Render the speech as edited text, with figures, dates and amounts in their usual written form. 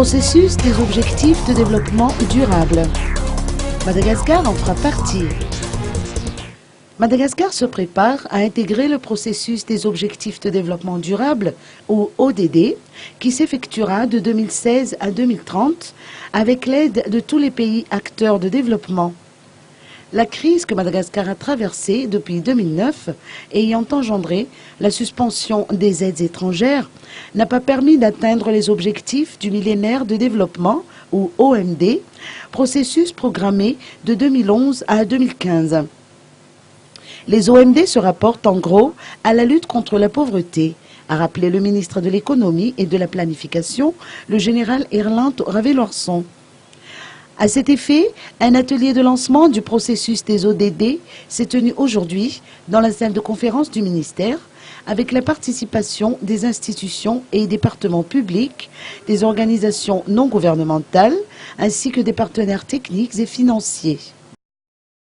Processus des objectifs de développement durable. Madagascar en fera partie. Madagascar se prépare à intégrer le processus des objectifs de développement durable, ou ODD, qui s'effectuera de 2016 à 2030 avec l'aide de tous les pays acteurs de développement. La crise que Madagascar a traversée depuis 2009, ayant engendré la suspension des aides étrangères, n'a pas permis d'atteindre les objectifs du millénaire de développement, ou OMD, processus programmé de 2011 à 2015. Les OMD se rapportent en gros à la lutte contre la pauvreté, a rappelé le ministre de l'économie et de la planification, le général Erland Ravé-Loarson. À cet effet, un atelier de lancement du processus des ODD s'est tenu aujourd'hui dans la salle de conférence du ministère avec la participation des institutions et départements publics, des organisations non gouvernementales ainsi que des partenaires techniques et financiers.